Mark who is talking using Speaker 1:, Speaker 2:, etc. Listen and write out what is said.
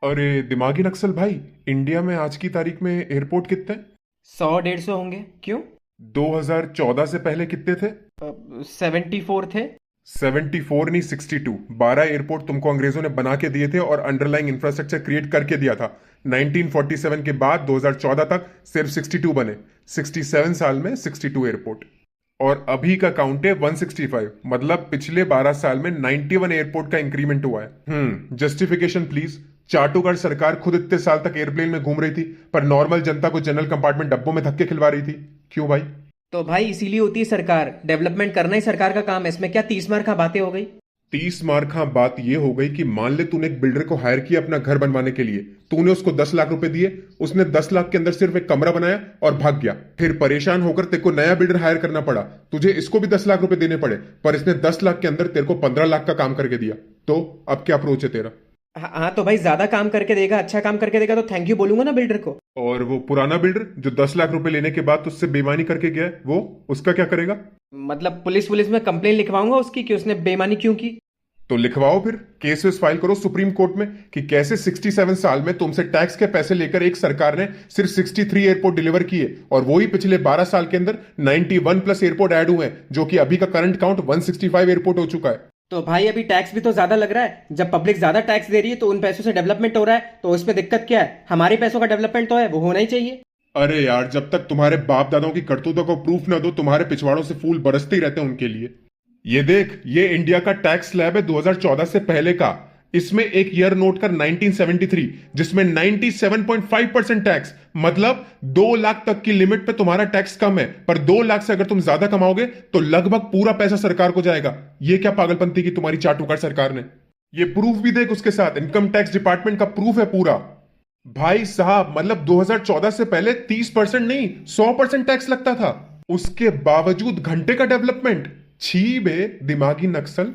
Speaker 1: अरे दिमागी नक्सल भाई, इंडिया में आज की तारीख में एयरपोर्ट कितने हैं?
Speaker 2: 100-150 होंगे। क्यों?
Speaker 1: 2014 से पहले कितने थे?
Speaker 2: 74 थे।
Speaker 1: 74 नहीं, 62। 12 एयरपोर्ट तुमको अंग्रेजों ने बना के दिए थे और अंडरलाइंग इंफ्रास्ट्रक्चर क्रिएट करके दिया था। 1947 के बाद 2014 तक सिर्फ 62 बने। 67 साल में 62 एयरपोर्ट। और अभी का काउंट है 165, मतलब पिछले 12 साल में 91 एयरपोर्ट का इंक्रीमेंट हुआ है। Justification please. चाटुकार सरकार खुद इतने साल तक एयरप्लेन में घूम रही थी, पर नॉर्मल जनता को जनरल कंपार्टमेंट डब्बों में धक्के खिलवा रही थी। क्यों भाई?
Speaker 2: तो भाई इसीलिए होती है सरकार, डेवलपमेंट करना ही सरकार का काम है। इसमें क्या 30 मार खा बातें हो गई।
Speaker 1: 30 मार्क। हाँ, बात ये हो गई कि मान ले तूने एक बिल्डर को हायर किया अपना घर बनवाने के लिए। तूने उसको 10 लाख रुपए दिए, उसने 10 लाख के अंदर सिर्फ एक कमरा बनाया और भाग गया। फिर परेशान होकर तेरे को नया बिल्डर हायर करना पड़ा, तुझे इसको भी 10 लाख रुपए देने पड़े, पर इसने 10 लाख के अंदर तेरे को 15 लाख का काम करके दिया। तो अब क्या अप्रोच है तेरा?
Speaker 2: हाँ हाँ, तो भाई ज्यादा काम करके देगा, अच्छा काम करके देगा तो थैंक यू बोलूंगा ना बिल्डर को।
Speaker 1: और वो पुराना बिल्डर जो 10 लाख रुपए लेने के बाद तुझसे बेईमानी करके गया है, वो उसका क्या करेगा?
Speaker 2: मतलब पुलिस पुलिस में कंप्लेन लिखवाऊंगा उसकी कि उसने बेईमानी क्यों की।
Speaker 1: तो लिखवाओ, फिर केस वेस फाइल करो सुप्रीम कोर्ट में कि कैसे 67 साल में तुमसे टैक्स के पैसे लेकर एक सरकार ने सिर्फ 63 एयरपोर्ट डिलीवर किए, और वही पिछले 12 साल के अंदर 91 प्लस एयरपोर्ट ऐड हुए हैं, जो कि अभी का करंट काउंट 165 एयरपोर्ट हो चुका है।
Speaker 2: तो भाई अभी टैक्स भी तो ज्यादा लग रहा है। जब पब्लिक ज्यादा टैक्स दे रही है तो उन पैसों से डेवलपमेंट हो रहा है, तो इसमें दिक्कत क्या है? हमारे पैसों का डेवलपमेंट तो है, वो होना ही चाहिए।
Speaker 1: अरे यार, जब तक तुम्हारे बाप दादाओं की करतूतों को प्रूफ ना दो, तुम्हारे पिछवाड़ों से फूल बरसते ही रहते हैं उनके लिए। ये देख, ये इंडिया का टैक्स स्लैब है 2014 से पहले का। इसमें एक ईयर नोट कर 1973, जिसमें 97.5% टैक्स, मतलब 2 लाख तक की लिमिट पे तुम्हारा टैक्स कम है, पर 2 लाख से अगर तुम ज्यादा कमाओगे तो लगभग पूरा पैसा सरकार को जाएगा। ये क्या पागलपंती की तुम्हारी चाटुकार सरकार ने। ये प्रूफ भी देख, उसके साथ इनकम टैक्स डिपार्टमेंट का प्रूफ है पूरा। भाई साहब, मतलब 2014 से पहले 30% नहीं, 100% टैक्स लगता था। उसके बावजूद घंटे का डेवलपमेंट। छी बे दिमागी नक्सल।